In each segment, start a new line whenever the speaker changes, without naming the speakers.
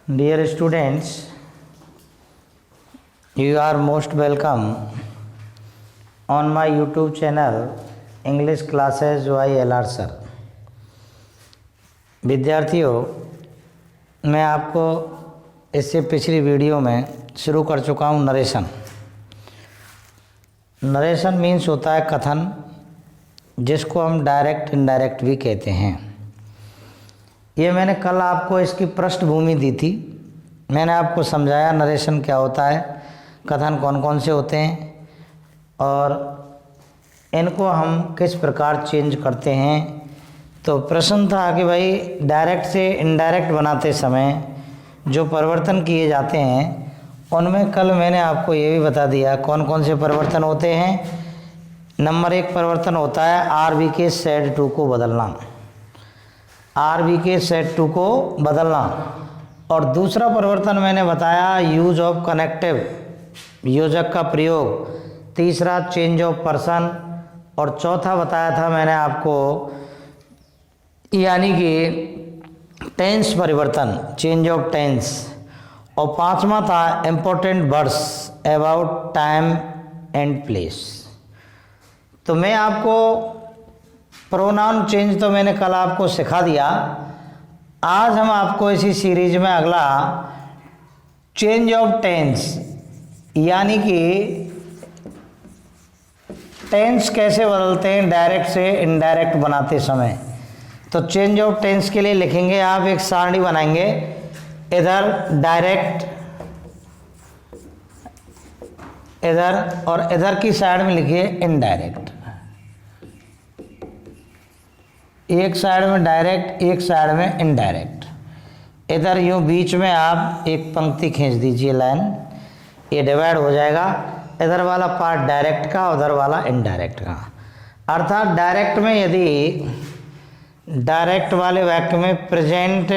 Dear students, you are most welcome on my YouTube channel English Classes by LR Sir। विद्यार्थियों, मैं आपको इससे पिछली वीडियो में शुरू कर चुका हूँ नरेशन। नरेशन मीन्स होता है कथन, जिसको हम डायरेक्ट इनडायरेक्ट भी कहते हैं। ये मैंने कल आपको इसकी पृष्ठभूमि दी थी। मैंने आपको समझाया नरेशन क्या होता है, कथन कौन कौन से होते हैं और इनको हम किस प्रकार चेंज करते हैं। तो प्रश्न था कि भाई डायरेक्ट से इनडायरेक्ट बनाते समय जो परिवर्तन किए जाते हैं, उनमें कल मैंने आपको ये भी बता दिया कौन कौन से परिवर्तन होते हैं। नंबर 1 परिवर्तन होता है आर के सेड टू को बदलना, आर के सेट टू को बदलना। और दूसरा परिवर्तन मैंने बताया यूज ऑफ कनेक्टिव, योजक का प्रयोग। तीसरा चेंज ऑफ पर्सन। और चौथा बताया था मैंने आपको यानी कि टेंस परिवर्तन, चेंज ऑफ टेंस। और पांचवा था important words about time and place. तो मैं आपको प्रोनाउन चेंज तो मैंने कल आपको सिखा दिया। आज हम आपको इसी सीरीज में अगला चेंज ऑफ टेंस यानी कि टेंस कैसे बदलते हैं डायरेक्ट से इनडायरेक्ट बनाते समय। तो चेंज ऑफ टेंस के लिए लिखेंगे आप, एक सारणी बनाएंगे, इधर डायरेक्ट, इधर और इधर की साइड में लिखिए इनडायरेक्ट। एक साइड में डायरेक्ट, एक साइड में इनडायरेक्ट। इधर यूँ बीच में आप एक पंक्ति खींच दीजिए, लाइन, ये डिवाइड हो जाएगा। इधर वाला पार्ट डायरेक्ट का, उधर वाला इनडायरेक्ट का। अर्थात डायरेक्ट में यदि डायरेक्ट वाले वाक्य में present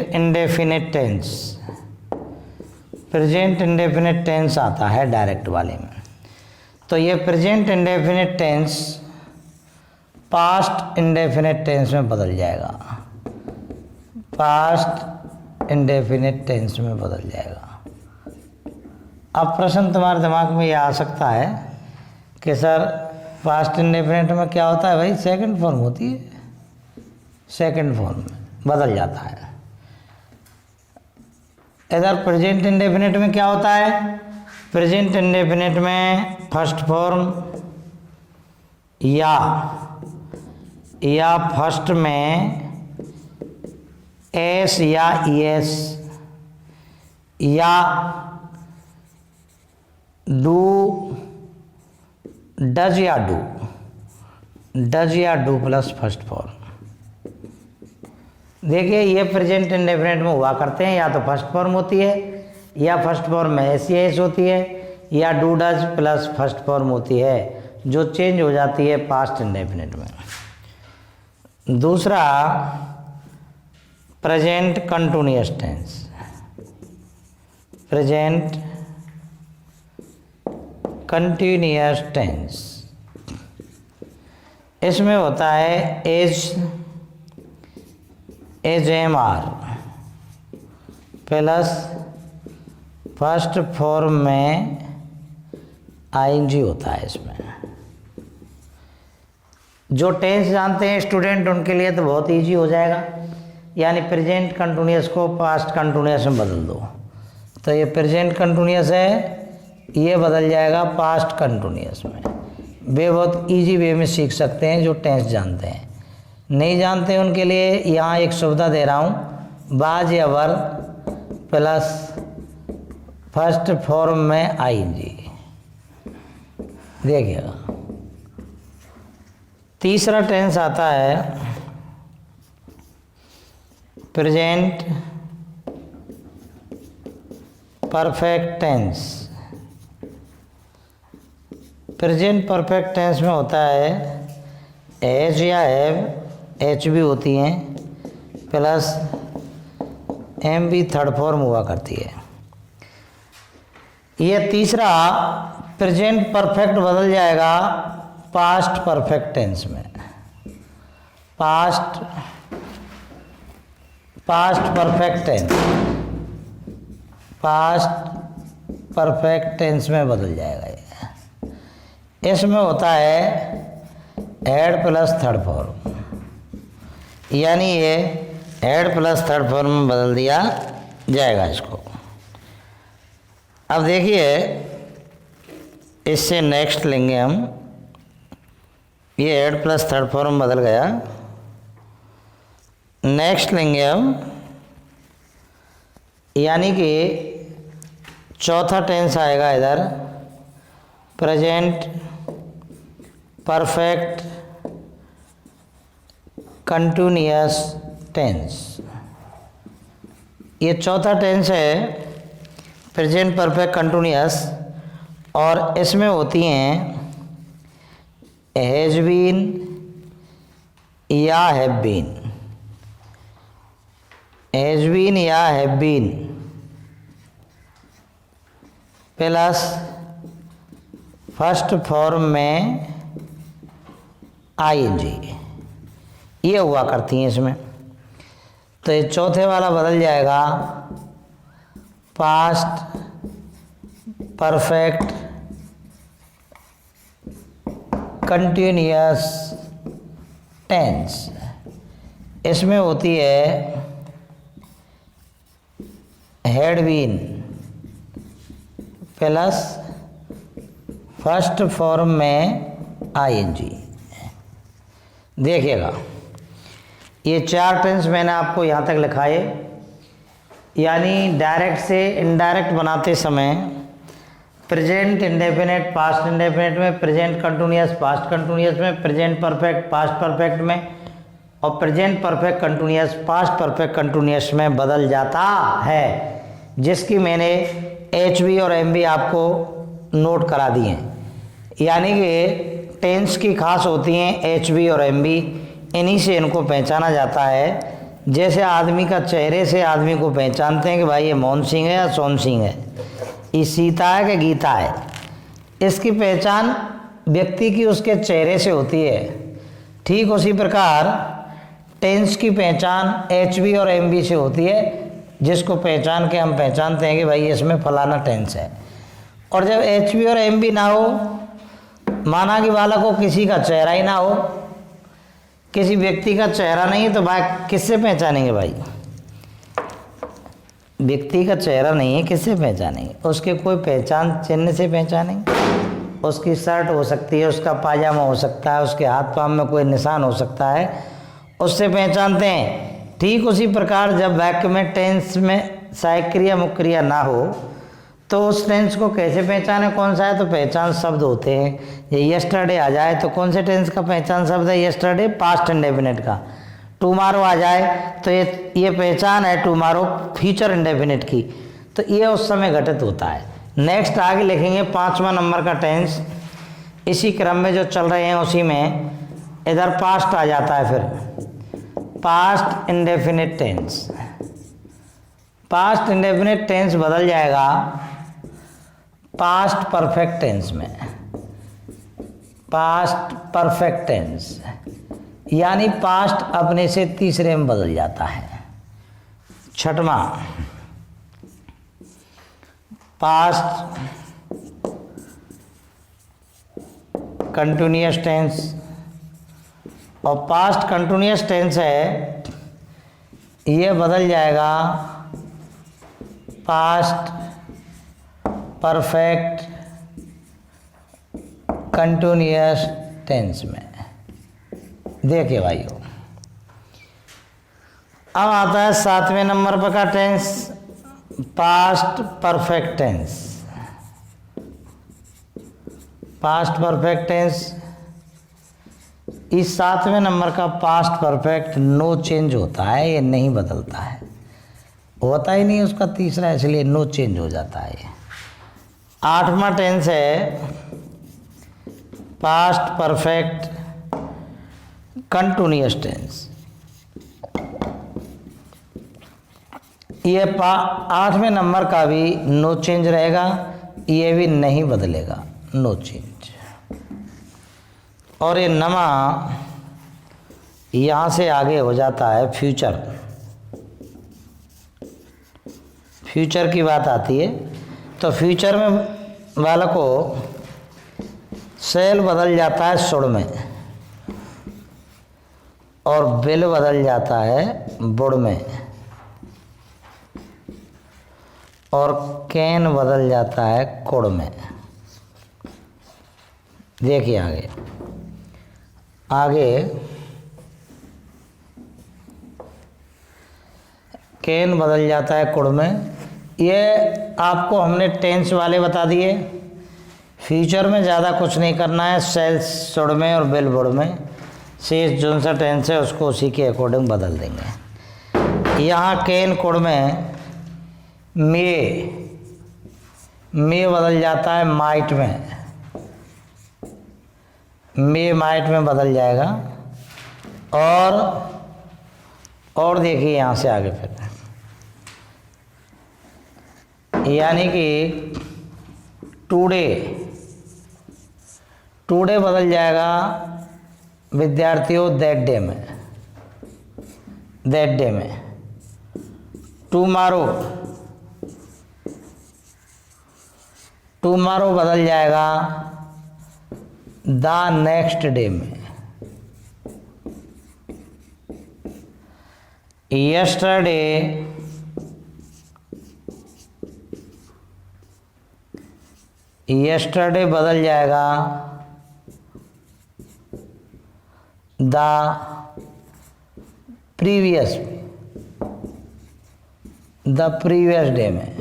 indefinite tense, present indefinite tense आता है डायरेक्ट वाले में, तो ये present indefinite tense past indefinite tense में बदल जाएगा, पास्ट इंडेफिनिट टेंस में बदल जाएगा। अब प्रश्न तुम्हारे दिमाग में ये आ सकता है कि सर पास्ट इंडेफिनिट में क्या होता है? भाई सेकंड फॉर्म होती है, सेकंड फॉर्म में बदल जाता है। इधर प्रेजेंट इंडेफिनिट में क्या होता है? प्रेजेंट इंडेफिनिट में फर्स्ट फॉर्म या फर्स्ट में एस या ईएस या डू, डज या डू प्लस फर्स्ट फॉर्म। देखिए ये प्रेजेंट इंडेफिनिट में हुआ करते हैं, या तो फर्स्ट फॉर्म होती है या फर्स्ट फॉर्म में एस या एस होती है, या do does plus first form होती है, जो चेंज हो जाती है पास्ट इंडेफिनिट में। दूसरा present continuous tense, present continuous tense. इसमें होता है is am are plus first form में आईएनजी होता है। इसमें जो टेंस जानते हैं स्टूडेंट, उनके लिए तो बहुत इजी हो जाएगा, यानी प्रेजेंट कंटिन्यूअस को पास्ट कंटिन्यूअस में बदल दो। तो ये प्रेजेंट कंटिन्यूअस है, ये बदल जाएगा पास्ट कंटिन्यूअस में। वे बहुत इजी वे में सीख सकते हैं जो टेंस जानते हैं। नहीं जानते उनके लिए यहाँ एक सुविधा दे रहा हूँ, बाज या वर प्लस फर्स्ट फॉर्म में आईएनजी। देखिएगा तीसरा टेंस आता है present perfect tense. Present perfect tense में होता है एज या हैव, एच भी होती हैं, प्लस एम भी थर्ड फॉर्म हुआ करती है। ये तीसरा प्रेजेंट परफेक्ट बदल जाएगा पास्ट परफेक्ट टेंस में। Past perfect tense, past perfect tense में बदल जाएगा ये। इसमें होता है हेड प्लस थर्ड फॉर्म, यानी ये हेड प्लस थर्ड फॉर्म में बदल दिया जाएगा इसको। अब देखिए इससे नेक्स्ट लेंगे हम, ये हेड प्लस थर्ड फॉर्म बदल गया। नेक्स्ट लेंगे हम, यानी कि चौथा टेंस आएगा इधर प्रेजेंट परफेक्ट कंटिन्यूअस टेंस। ये चौथा टेंस है प्रेजेंट परफेक्ट कंटिन्यूअस, और इसमें होती हैं हैज बीन या हैव बीन, हैज बीन या have been plus first form में आईएनजी, ये हुआ करती हैं इसमें। तो ये चौथे वाला बदल जाएगा पास्ट परफेक्ट कंटिन्यूअस टेंस। इसमें होती है had been plus first form में आईएनजी। देखिएगा ये चार टेंस मैंने आपको यहाँ तक लिखाए, यानी डायरेक्ट से इनडायरेक्ट बनाते समय प्रेजेंट इंडेफिनेट पास्ट इंडेफिनेट में, प्रेजेंट कंटिन्यूअस पास्ट कंटिन्यूअस में, प्रेजेंट परफेक्ट पास्ट परफेक्ट में, और present perfect continuous past perfect continuous में बदल जाता है, जिसकी मैंने एच बी और एम बी आपको नोट करा दिए हैं। यानी कि टेंस की खास होती हैं एच बी और एम बी, इन्हीं से इनको पहचाना जाता है। जैसे आदमी का चेहरे से आदमी को पहचानते हैं कि भाई ये मोहन सिंह है या सोन सिंह है, ये सीता है कि गीता है, इसकी पहचान व्यक्ति की उसके चेहरे से होती है। ठीक उसी प्रकार टेंस की पहचान एच बी और एम बी से होती है, जिसको पहचान के हम पहचानते हैं कि भाई इसमें फलाना टेंस है। और जब एच बी और एम बी ना हो, माना कि बालक को किसी का चेहरा ही ना हो, किसी व्यक्ति का चेहरा नहीं है, तो भाई किससे पहचानेंगे? भाई व्यक्ति का चेहरा नहीं है, किससे पहचानेंगे? उसके कोई पहचान चिन्ह से पहचानेंगे। उसकी शर्ट हो सकती है, उसका पाजामा हो सकता है, उसके हाथ पाँव में कोई निशान हो सकता है, उससे पहचानते हैं। ठीक उसी प्रकार जब वाक्य में टेंस में सहायक क्रिया मुख्य क्रिया ना हो, तो उस टेंस को कैसे पहचाने कौन सा है? तो पहचान शब्द होते हैं। ये यस्टरडे आ जाए तो कौन से टेंस का पहचान शब्द है? यस्टरडे पास्ट इंडेफिनिट का। टुमारो आ जाए तो ये पहचान है टुमारो फ्यूचर इंडेफिनिट की, तो ये उस समय घटित होता है। नेक्स्ट आगे लिखेंगे 5वां नंबर का टेंस। इसी क्रम में जो चल रहे हैं उसी में इधर पास्ट आ जाता है, फिर past indefinite tense. Past indefinite tense बदल जाएगा पास्ट परफेक्ट टेंस में। पास्ट परफेक्ट टेंस यानी पास्ट अपने से तीसरे में बदल जाता है। छठवां पास्ट कंटिन्यूअस टेंस, और पास्ट कंटिन्यूअस टेंस है, ये बदल जाएगा पास्ट परफेक्ट कंटिन्यूअस टेंस में। देखिए भाइयों, अब आता है 7वें नंबर पर का tense past perfect tense. Past perfect tense, इस 7वें नंबर का पास्ट परफेक्ट नो चेंज होता है, ये नहीं बदलता है, होता ही नहीं उसका तीसरा, इसलिए नो चेंज हो जाता है। 8वां टेंस है पास्ट परफेक्ट कंटिन्यूअस टेंस। ये 8वें नंबर का भी नो चेंज रहेगा, ये भी नहीं बदलेगा, नो चेंज। और ये 9वां यहाँ से आगे हो जाता है फ्यूचर। फ्यूचर की बात आती है तो फ्यूचर में वाला को सेल बदल जाता है सुड़ में और बिल बदल जाता है बुड़ में और कैन बदल जाता है कुड़ में। देखिए आगे आगे कैन बदल जाता है कुड़ में। ये आपको हमने टेंस वाले बता दिए। फ्यूचर में ज़्यादा कुछ नहीं करना है, सेल्स सुड़ में और बिल बुड़ में शेष जो सा टेंस है उसको उसी के अकॉर्डिंग बदल देंगे। यहाँ कैन कुड़ में मे बदल जाता है माइट में, मे माइट में बदल जाएगा। और देखिए यहाँ से आगे फिर यानी कि टुडे बदल जाएगा विद्यार्थियों दैट डे में। टुमारो बदल जाएगा द नेक्स्ट डे में। यस्टरडे बदल जाएगा द प्रीवियस डे में।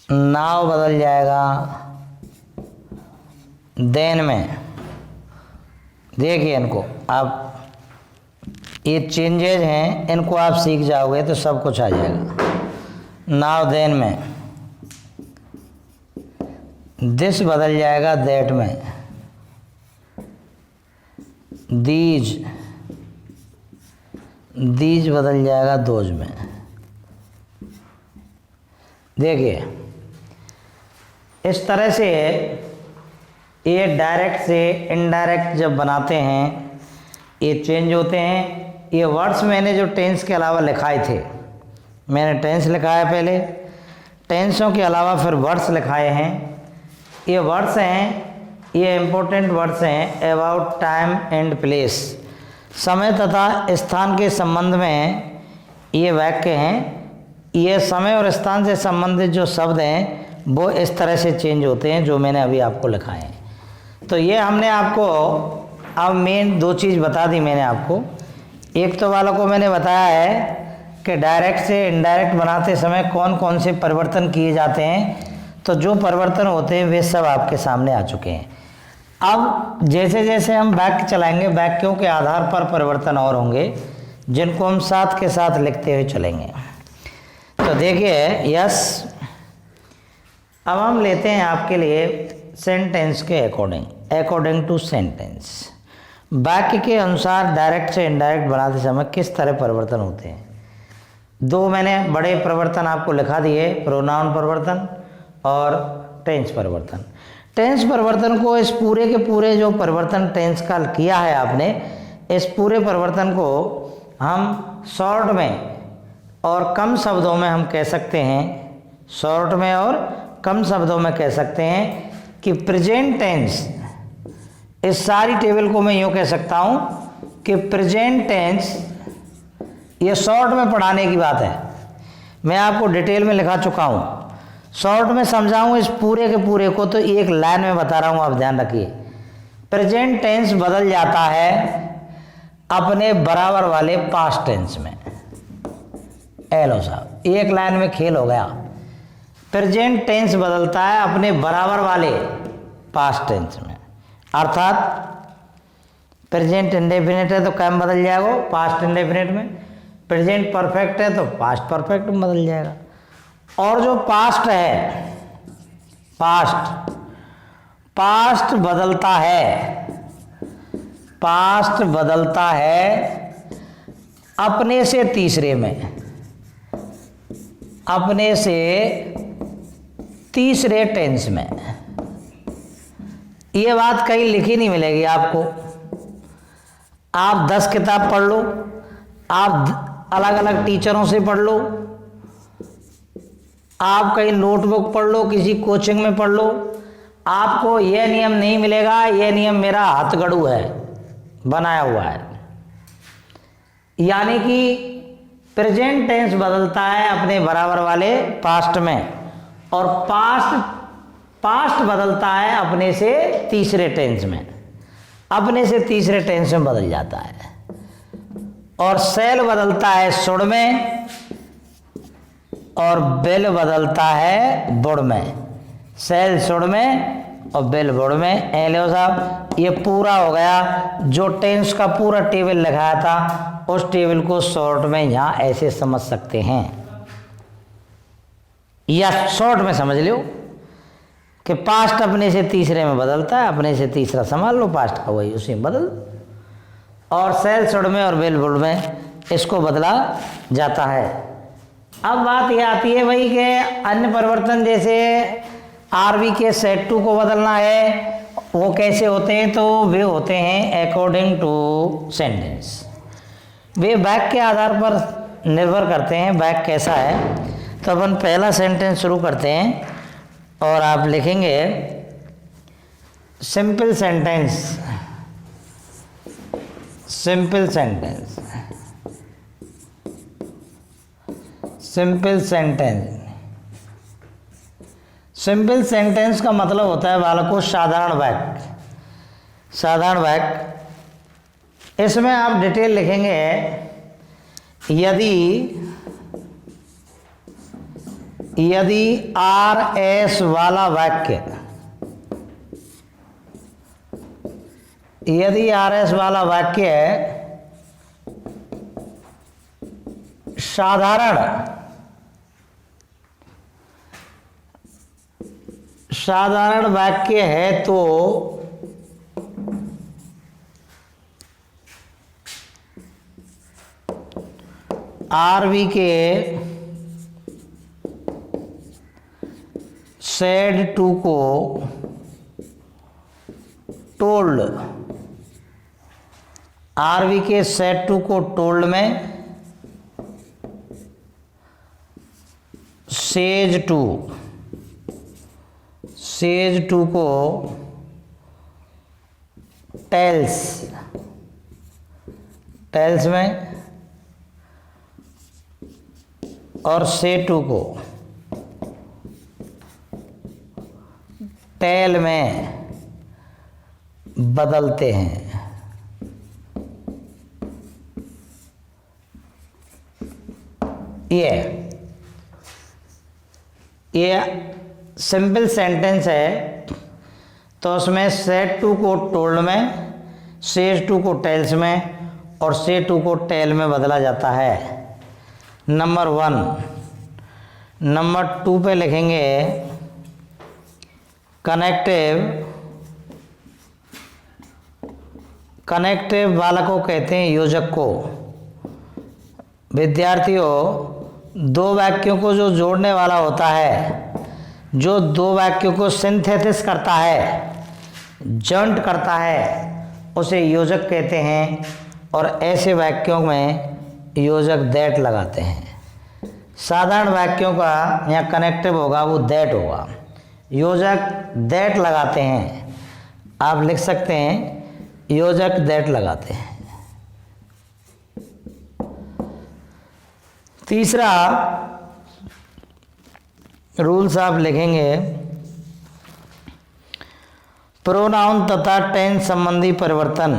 नाउ बदल जाएगा देन में। देखिए इनको आप ये चेंजेज हैं, इनको आप सीख जाओगे तो सब कुछ आ जाएगा। नाउ देन में दिस बदल जाएगा दैट में। दीज बदल जाएगा दोज में। देखिए इस तरह से ये डायरेक्ट से इनडायरेक्ट जब बनाते हैं ये चेंज होते हैं। ये वर्ड्स मैंने जो टेंस के अलावा लिखाए थे, मैंने टेंस लिखाया पहले, टेंसों के अलावा फिर वर्ड्स लिखाए हैं। ये वर्ड्स हैं, ये इम्पोर्टेंट वर्ड्स हैं अबाउट टाइम एंड प्लेस, समय तथा स्थान के संबंध में ये वाक्य हैं। ये समय और स्थान से संबंधित जो शब्द हैं वो इस तरह से चेंज होते हैं जो मैंने अभी आपको लिखाए हैं। तो ये हमने आपको अब मेन दो चीज़ बता दी मैंने आपको। एक तो वालों को मैंने बताया है कि डायरेक्ट से इनडायरेक्ट बनाते समय कौन कौन से परिवर्तन किए जाते हैं। तो जो परिवर्तन होते हैं वे सब आपके सामने आ चुके हैं। अब जैसे जैसे हम वाक्य चलाएंगे वाक्यों के आधार पर परिवर्तन और होंगे जिनको हम साथ के साथ लिखते हुए चलेंगे। तो देखिए यस, अब हम लेते हैं आपके लिए सेंटेंस के अकॉर्डिंग टू सेंटेंस। वाक्य के अनुसार डायरेक्ट से इनडायरेक्ट बनाते समय किस तरह परिवर्तन होते हैं। दो मैंने बड़े परिवर्तन आपको लिखा दिए, प्रोनाउन परिवर्तन और टेंस परिवर्तन। टेंस परिवर्तन को इस पूरे के पूरे जो परिवर्तन टेंस का किया है आपने, इस पूरे परिवर्तन को हम शॉर्ट में और कम शब्दों में हम कह सकते हैं, शॉर्ट में और कम शब्दों में कह सकते हैं कि प्रेजेंट टेंस। इस सारी टेबल को मैं यूँ कह सकता हूँ कि प्रेजेंट टेंस, ये शॉर्ट में पढ़ाने की बात है, मैं आपको डिटेल में लिखा चुका हूँ। शॉर्ट में समझाऊँ इस पूरे के पूरे को तो एक लाइन में बता रहा हूँ, आप ध्यान रखिए। प्रेजेंट टेंस बदल जाता है अपने बराबर वाले पास्ट टेंस में। लो साहब, एक लाइन में खेल हो गया। प्रेजेंट टेंस बदलता है अपने बराबर वाले पास्ट टेंस में, अर्थात प्रेजेंट इंडेफिनिट है तो कैम बदल जाएगा पास्ट इंडेफिनिट में, प्रेजेंट परफेक्ट है तो पास्ट परफेक्ट में बदल जाएगा। और जो पास्ट है, पास्ट बदलता है अपने से तीसरे में, टेंस में। ये बात कहीं लिखी नहीं मिलेगी आपको। आप 10 किताब पढ़ लो, आप अलग अलग टीचरों से पढ़ लो, आप कहीं नोटबुक पढ़ लो, किसी कोचिंग में पढ़ लो, आपको यह नियम नहीं मिलेगा यह नियम मेरा हथगढ़ू है, बनाया हुआ है। यानी कि प्रेजेंट टेंस बदलता है अपने बराबर वाले पास्ट में, और पास्ट बदलता है अपने से तीसरे टेंस में, अपने से तीसरे टेंस में बदल जाता है। और सेल बदलता है शुड में, और बिल बदलता है बुड में। सेल शुड में और बिल बुड में। एलो साहब, ये पूरा हो गया। जो टेंस का पूरा टेबल लगाया था उस टेबल को शॉर्ट में यहाँ ऐसे समझ सकते हैं, या शॉर्ट में समझ लो कि पास्ट अपने से तीसरे में बदलता है, अपने से तीसरा संभाल लो पास्ट का, वही उसी में बदल। और सेल शुड में और बिल बुड में इसको बदला जाता है। अब बात ये आती है भाई कि अन्य परिवर्तन जैसे आरबी के सेट टू को बदलना है, वो कैसे होते हैं? तो वे होते हैं अकॉर्डिंग टू सेंटेंस। वे वाक्य के आधार पर निर्भर करते हैं वाक्य कैसा है। तो अपन पहला सेंटेंस शुरू करते हैं और आप लिखेंगे simple sentence. Simple sentence, simple sentence. Simple sentence का मतलब होता है बालकों साधारण वाक्य। साधारण वाक्य, इसमें आप डिटेल लिखेंगे यदि आर एस वाला वाक्य, यदि आर एस वाला वाक्य साधारण वाक्य है तो आरवी के सेड टू को टोल्ड, आरवी के सेड टू को टोल्ड में सेज टू को टेल्स में, और से टू को टेल में बदलते हैं। ये सिंपल सेंटेंस है, तो उसमें सेड टू को टोल्ड में, सेज टू को टेल्स में, और से टू को टेल में बदला जाता है। नंबर 1। नंबर 2 पे लिखेंगे कनेक्टिव वाला को कहते हैं योजक को। विद्यार्थियों, दो वाक्यों को जो जोड़ने वाला होता है, जो दो वाक्यों को सिंथेसिस करता है, जॉइंट करता है, उसे योजक कहते हैं। और ऐसे वाक्यों में योजक दैट लगाते हैं। साधारण वाक्यों का यहाँ कनेक्टिव होगा वो दैट होगा, योजक दैट लगाते हैं। आप लिख सकते हैं योजक दैट लगाते हैं। तीसरा रूल्स आप लिखेंगे प्रोनाउन तथा टेंस संबंधी परिवर्तन।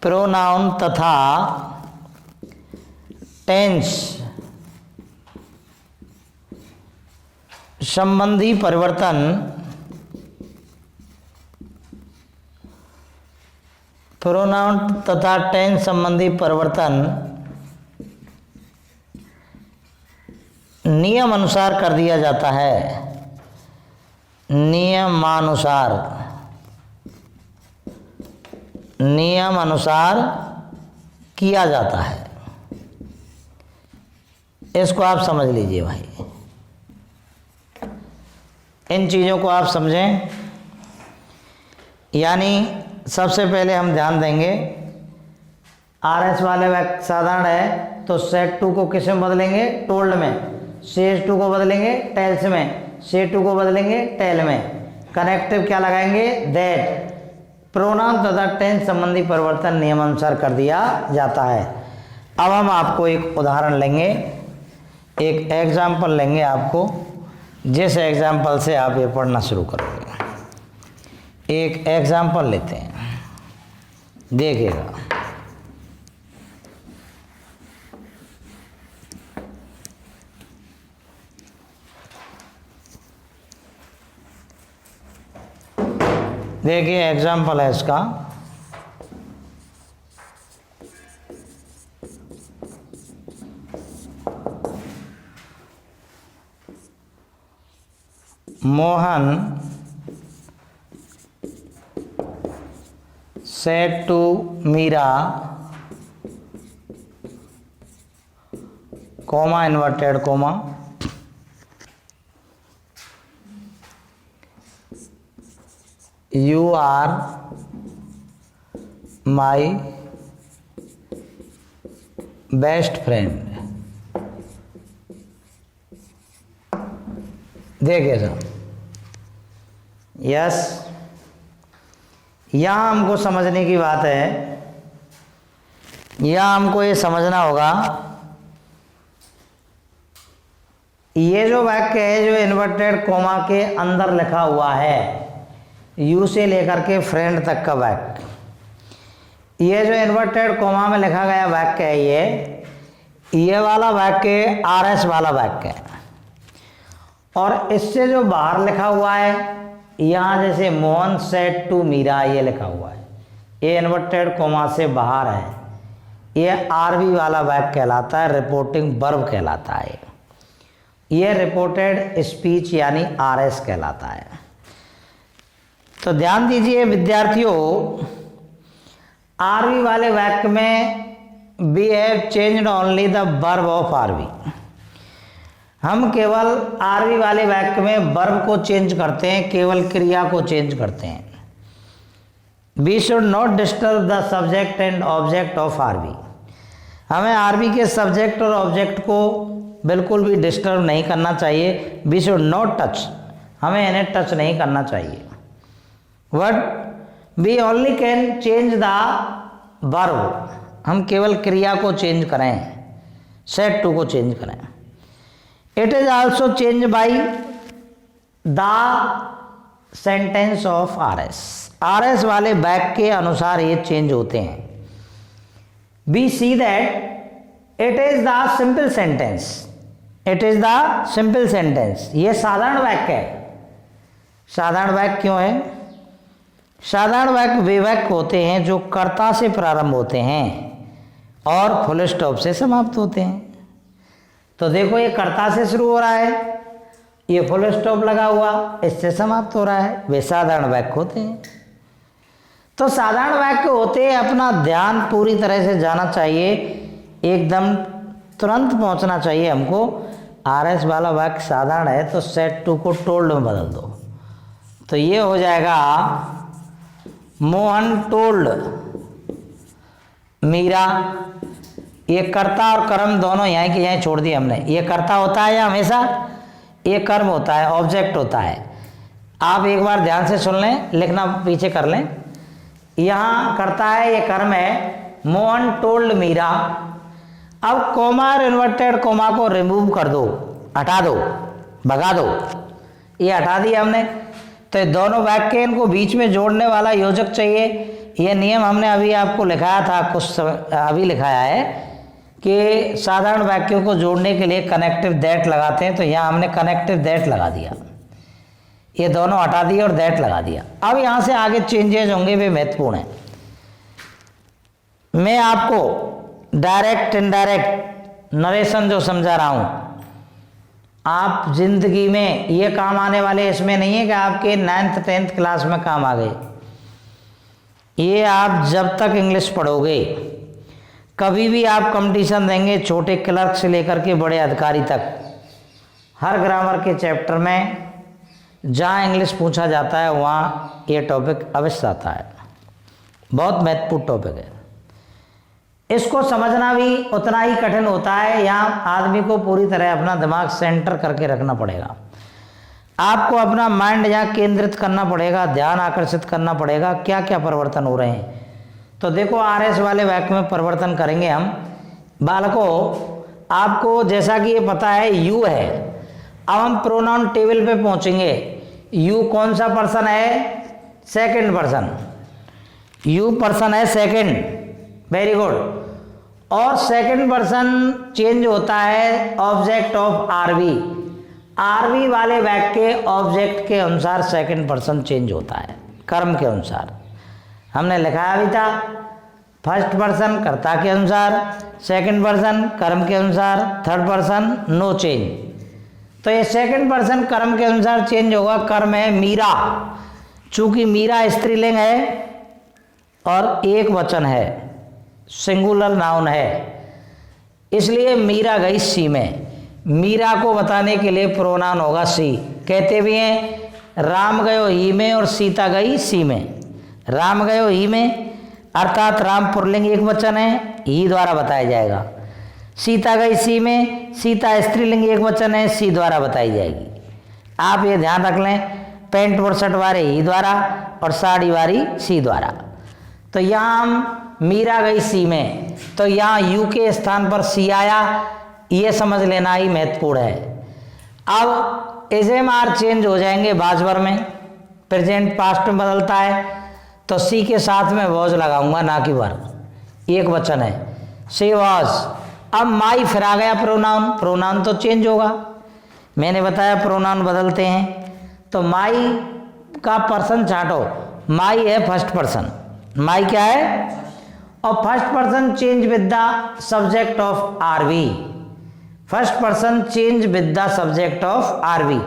प्रोनाउन तथा टेंस संबंधी परिवर्तन प्रोनाउन तथा टेंस संबंधी परिवर्तन नियम अनुसार कर दिया जाता है। नियम अनुसार किया जाता है। इसको आप समझ लीजिए भाई। इन चीज़ों को आप समझें। यानी सबसे पहले हम ध्यान देंगे RS वाले वाक्य साधारण है तो सेड टू को किस में बदलेंगे? टोल्ड में। सेज टू को बदलेंगे टेल्स में। से टू को बदलेंगे टेल में। कनेक्टिव क्या लगाएंगे? दैट। प्रोनाउन तथा टेंस संबंधी परिवर्तन नियमानुसार कर दिया जाता है। अब हम आपको एक उदाहरण लेंगे, एक एग्जाम्पल लेंगे आपको, जिस एग्जाम्पल से आप ये पढ़ना शुरू करोगे। एक एग्जाम्पल लेते हैं, देखिएगा। देखिए एग्जाम्पल है इसका। Mohan said to Meera, comma inverted comma, you are my best friend। देखिए सर, यस, यहाँ हमको समझने की बात है, यहाँ हमको ये समझना होगा ये जो वाक्य है जो इन्वर्टेड कॉमा के अंदर लिखा हुआ है, यू से लेकर के फ्रेंड तक का वाक्य, ये जो इन्वर्टेड कॉमा में लिखा गया वाक्य है ये वाला वाक्य RS वाला वाक्य है। और इससे जो बाहर लिखा हुआ है यहाँ जैसे मोहन सेड टू मीरा ये लिखा हुआ है, ये इन्वर्टेड कॉमा से बाहर है, ये RV वाला वाक्य कहलाता है, रिपोर्टिंग वर्ब कहलाता है, ये रिपोर्टेड स्पीच यानी RS कहलाता है। तो ध्यान दीजिए विद्यार्थियों, RV वाले वाक्य में we have changed only the verb of RV। हम केवल RV वाले वाक्य में वर्ब को चेंज करते हैं, केवल क्रिया को चेंज करते हैं। We should not disturb the subject and object of RV। हमें RV के सब्जेक्ट और ऑब्जेक्ट को बिल्कुल भी डिस्टर्ब नहीं करना चाहिए। वी शुड नॉट टच, हमें इन्हें टच नहीं करना चाहिए। What we only can change the verb, हम केवल क्रिया को चेंज करें, सेड टू को चेंज करें। It is also change by the sentence of RS वाले वाक्य के अनुसार ये चेंज होते हैं। We see that it is the simple sentence, it is the simple sentence, ये साधारण वाक्य है। साधारण वाक्य क्यों है? साधारण वाक्य वे वाक्य होते हैं जो कर्ता से प्रारंभ होते हैं और फुल स्टॉप से समाप्त होते हैं। तो देखो ये कर्ता से शुरू हो रहा है, ये फुल स्टॉप लगा हुआ इससे समाप्त हो रहा है, वे साधारण वाक्य होते हैं। तो साधारण वाक्य होते हैं, अपना ध्यान पूरी तरह से जाना चाहिए, एकदम तुरंत पहुंचना चाहिए हमको। RS वाला वाक्य साधारण है तो सेड टू को टोल्ड में बदल दो, तो ये हो जाएगा मोहन टोल्ड मीरा। ये कर्ता और कर्म दोनों यहाँ के यहाँ छोड़ दिए हमने। ये कर्ता होता है या हमेशा, ये कर्म होता है, ऑब्जेक्ट होता है। आप एक बार ध्यान से सुन लें, लिखना पीछे कर लें। यहाँ कर्ता है, ये कर्म है, मोहन टोल्ड मीरा। अब कोमा और इन्वर्टेड कोमा को रिमूव कर दो, हटा दो, भगा दो, ये हटा दिया हमने। तो ये दोनों वाक्य, इनको बीच में जोड़ने वाला योजक चाहिए। ये नियम हमने अभी आपको लिखाया था, कुछ समय अभी लिखाया है कि साधारण वाक्यों को जोड़ने के लिए कनेक्टिव दैट लगाते हैं। तो यहाँ हमने कनेक्टिव दैट लगा दिया, ये दोनों हटा दिए और दैट लगा दिया। अब यहाँ से आगे चेंजेज होंगे, वे महत्वपूर्ण हैं। मैं आपको डायरेक्ट इनडायरेक्ट नरेशन जो समझा रहा हूँ, आप जिंदगी में ये काम आने वाले, इसमें नहीं है कि आपके 9th 10th क्लास में काम आ गए। ये आप जब तक इंग्लिश पढ़ोगे, कभी भी आप कंपटीशन देंगे, छोटे क्लर्क से लेकर के बड़े अधिकारी तक, हर ग्रामर के चैप्टर में जहाँ इंग्लिश पूछा जाता है वहाँ ये टॉपिक अवश्य आता है, बहुत महत्वपूर्ण टॉपिक है। इसको समझना भी उतना ही कठिन होता है। यहाँ आदमी को पूरी तरह अपना दिमाग सेंटर करके रखना पड़ेगा, आपको अपना माइंड यहाँ केंद्रित करना पड़ेगा, ध्यान आकर्षित करना पड़ेगा क्या क्या परिवर्तन हो रहे हैं। तो देखो RS वाले वाक्य में परिवर्तन करेंगे हम। बालकों, आपको जैसा कि ये पता है यू है, अब हम प्रोनाउन टेबल पे पहुंचेंगे। यू कौन सा पर्सन है? Second person. यू पर्सन है सेकंड, वेरी गुड। और सेकंड पर्सन चेंज होता है ऑब्जेक्ट ऑफ आरवी। आरवी वाले वाक्य के ऑब्जेक्ट के अनुसार सेकंड पर्सन चेंज होता है, कर्म के अनुसार। हमने लिखा भी था, फर्स्ट पर्सन कर्ता के अनुसार, सेकंड पर्सन कर्म के अनुसार, थर्ड पर्सन नो चेंज। तो ये सेकंड पर्सन कर्म के अनुसार चेंज होगा। कर्म है मीरा, चूंकि मीरा स्त्रीलिंग है और एक वचन है, सिंगुलर नाउन है, इसलिए मीरा गई सी में। मीरा को बताने के लिए प्रोनाउन होगा सी। कहते भी हैं राम गयो ही में और सीता गई सी में। राम गयो ही में अर्थात राम पुल्लिंग एक वचन है, ही द्वारा बताया जाएगा। सीता गई सी में, सीता स्त्रीलिंग एक वचन है, सी द्वारा बताई जाएगी। आप ये ध्यान रख लें, पैंट और शर्ट वाले ही द्वारा और साड़ी वाली सी द्वारा। तो यहाँ हम मीरा गई सी में, तो यहाँ यू के स्थान पर सी आया, ये समझ लेना ही महत्वपूर्ण है। अब एजेमार चेंज हो जाएंगे बाजवर में, प्रेजेंट पास्ट में बदलता है, तो सी के साथ में वॉज लगाऊंगा ना कि वर, एक वचन है, सी वॉज। अब माई फिर आ गया प्रोनाउन, प्रोनाउन तो चेंज होगा, मैंने बताया प्रोनाउन बदलते हैं। तो माई का पर्सन छांटो, माई है फर्स्ट पर्सन, माई क्या है? और first person change with the subject of RV. First person change with the subject of RV.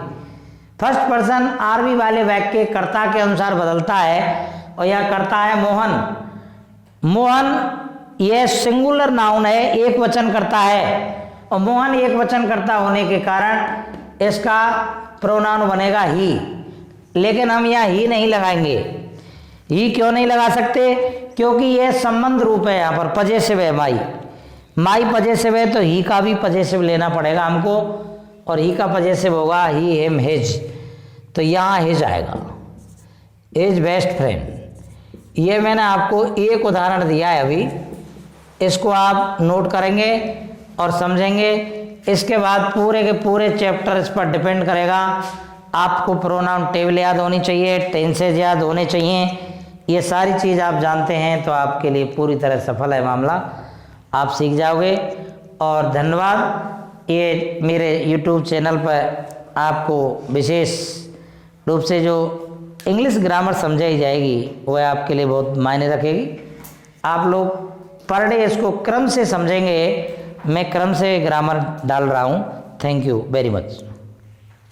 First person RV वाले वाक्य कर्ता के अनुसार बदलता है, और यह कर्ता है मोहन। मोहन यह सिंगुलर नाउन है, एक वचन करता है, और मोहन एक वचन करता होने के कारण इसका प्रोनाउन बनेगा ही। लेकिन हम यहाँ ही नहीं लगाएंगे। ही क्यों नहीं लगा सकते? क्योंकि यह संबंध रूप है, यहाँ पर पजेसिव है। माई, माई पजेसिव है, तो ही का भी पजेसिव लेना पड़ेगा हमको, और ही का पजेसिव होगा ही हिम हिज। तो यहाँ हिज आएगा, हिज बेस्ट फ्रेंड। ये मैंने आपको एक उदाहरण दिया है अभी, इसको आप नोट करेंगे और समझेंगे। इसके बाद पूरे के पूरे चैप्टर इस पर डिपेंड करेगा। आपको प्रोनाउन टेबल याद होनी चाहिए, टेंसेज याद होने चाहिए। ये सारी चीज़ आप जानते हैं तो आपके लिए पूरी तरह सफल है मामला, आप सीख जाओगे। और धन्यवाद। ये मेरे YouTube चैनल पर आपको विशेष रूप से जो इंग्लिश ग्रामर समझाई जाएगी वह आपके लिए बहुत मायने रखेगी। आप लोग पर डे इसको क्रम से समझेंगे, मैं क्रम से ग्रामर डाल रहा हूँ। Thank you very much.